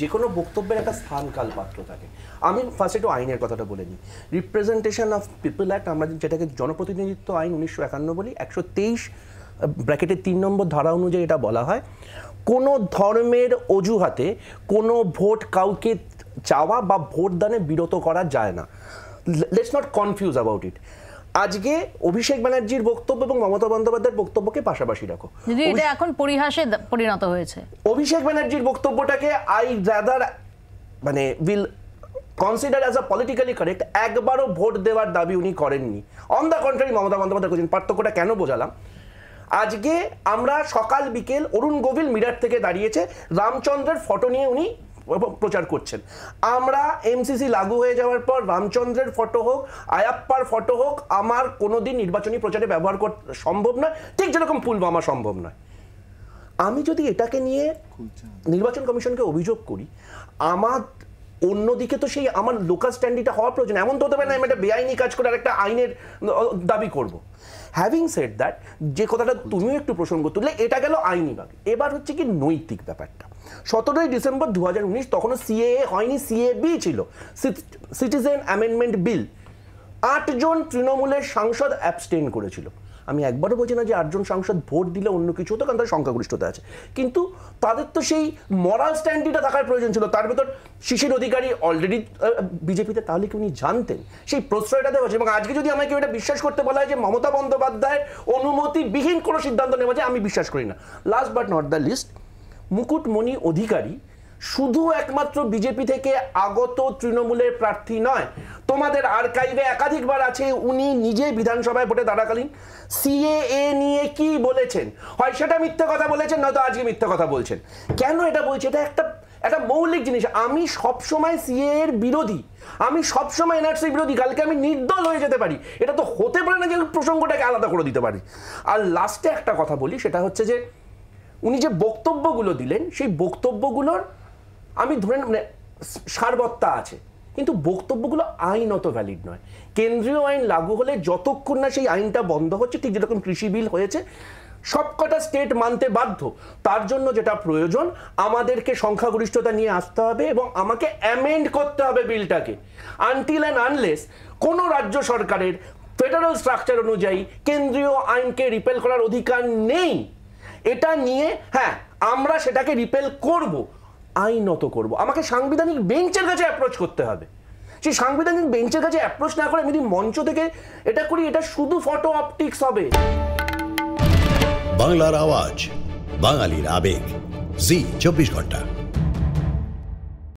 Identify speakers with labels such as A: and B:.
A: যে কোনো বক্তব্যের একটা স্থান কাল পাত্র থাকে। আমি ফার্স্ট একটু আইনের কথাটা বলে নিই। রিপ্রেজেন্টেশন অফ পিপল অ্যাক্ট, আমরা যেটাকে জনপ্রতিনিধিত্ব আইন 1951 বলি, 123 ব্র্যাকেটের 3 নম্বর ধারা অনুযায়ী এটা বলা হয়, কোনো ধর্মের অজুহাতে কোনো ভোট কাউকে চাওয়া বা ভোট দানে বিরত করা যায় না। Let's not confuse about it. আজকে অভিষেক ব্যানার্জির বক্তব্য এবং মমতা বন্দ্যোপাধ্যায়ের বক্তব্যকে পাশাপাশি রাখো।
B: এটা এখন পরিহাসে পরিণত হয়েছে। অভিষেক
A: ব্যানার্জির বক্তব্যটাকে আই রাদার মানে will consider as a politically correct. একবারও ভোট দেওয়ার দাবি উনি করেননি। On the contrary Mamata Bandyopadhyay করেছেন। পার্থক্যটা কেন বোঝালাম? আজকে আমরা সকাল বিকেল অরুণ গোভিল মিরাট থেকে দাঁড়িয়েছে, রামচন্দ্রের ফটো নিয়ে উনি প্রচার করছেন। আমরা এমসিসি লাগু হয়ে যাওয়ার পর রামচন্দ্রের ফটো হোক, আয়াপ্পার ফটো হোক, আমার কোনোদিন নির্বাচনী প্রচারে ব্যবহার করতে সম্ভব নয়, ঠিক যেরকম পুলওয়ামা সম্ভব নয়। আমি যদি এটাকে নিয়ে নির্বাচন কমিশনকে অভিযোগ করি, আমার অন্যদিকে তো সেই আমার লোকাল স্ট্যান্ডিটা হওয়া প্রয়োজন। এমন তো হতে পারে না আমি একটা বেআইনি কাজ করে আর একটা আইনের দাবি করব। হ্যাভিং সেড দ্যাট, যে কথাটা তুমিও একটু প্রসঙ্গ তুললে, এটা গেল আইনি ভাগ। এবার হচ্ছে কি নৈতিক ব্যাপারটা। 17ই ডিসেম্বর 2019, তখনও সিএএ হয়নি, সিএবি ছিল, সিটিজেন অ্যামেন্ডমেন্ট বিল। 8 জন তৃণমূলের সাংসদ অ্যাবস্টেইন করেছিল। আমি একবারও বলছি না যে 8 জন সাংসদ ভোট দিলে অন্য কিছু হতো, কারণ তাদের সংখ্যাগরিষ্ঠতা আছে, কিন্তু তাদের তো সেই মরাল স্ট্যান্ডিটা থাকার প্রয়োজন ছিল। তার ভেতর শিশির অধিকারী অলরেডি বিজেপিতে, তাহলে কি উনি জানতেন? সেই প্রশ্রয়টা দেওয়া হচ্ছে। এবং আজকে যদি আমাকে এটা বিশ্বাস করতে বলা হয় যে মমতা বন্দ্যোপাধ্যায়ের অনুমতিবিহীন কোনো সিদ্ধান্ত নেওয়া যায়, আমি বিশ্বাস করি না। Last but not the least, Mukutmani Adhikari শুধু একমাত্র বিজেপি থেকে আগত তৃণমূলের প্রার্থী নয়। তোমাদের আর্কাইভে একাধিকবার আছে উনি নিজে বিধানসভায় ভোটে দাঁড়াকালীন সিএএ নিয়ে কি বলেছেন। হয় সেটা মিথ্যে কথা বলেছেন, নয়তো আজকে মিথ্যে কথা বলছেন। কেন এটা বলছি? এটা একটা মৌলিক জিনিস। আমি সবসময় সিএএ এর বিরোধী, আমি সবসময় এনআরসির বিরোধী। কালকে আমি নির্দল হয়ে যেতে পারি, এটা তো হতে পারে না যে প্রসঙ্গটাকে আলাদা করে দিতে পারি। আর লাস্টে একটা কথা বলি, সেটা হচ্ছে যে উনি যে বক্তব্যগুলো দিলেন, সেই বক্তব্যগুলোর আমি ধরে মানে সারবত্তা আছে, কিন্তু বক্তব্যগুলো আইনত ভ্যালিড নয়। কেন্দ্রীয় আইন লাগু হলে যতক্ষণ না সেই আইনটা বন্ধ হচ্ছে, ঠিক যেরকম কৃষি বিল হয়েছে, সবকটা স্টেট মানতে বাধ্য। তার জন্য যেটা প্রয়োজন, আমাদেরকে সংখ্যাগরিষ্ঠতা নিয়ে আসতে হবে এবং আমাকে অ্যামেন্ড করতে হবে বিলটাকে। আনটিল অ্যান্ড আনলেস কোনো রাজ্য সরকারের ফেডারেল স্ট্রাকচার অনুযায়ী কেন্দ্রীয় আইনকে রিপেল করার অধিকার নেই। এটা নিয়ে হ্যাঁ আমরা সেটাকে রিপেল করব, আইনত করব। আমাকে সাংবিধানিক বেঞ্চের কাছে অ্যাপ্রোচ করতে হবে। সেই সাংবিধানিক বেঞ্চের কাছে অ্যাপ্রোচ না করে আমি যদি মঞ্চ থেকে এটা করি, এটা শুধু ফটো অপটিক্স হবে।
C: বাংলার আওয়াজ, বাঙালির আবেগ, জি 24 ঘন্টা।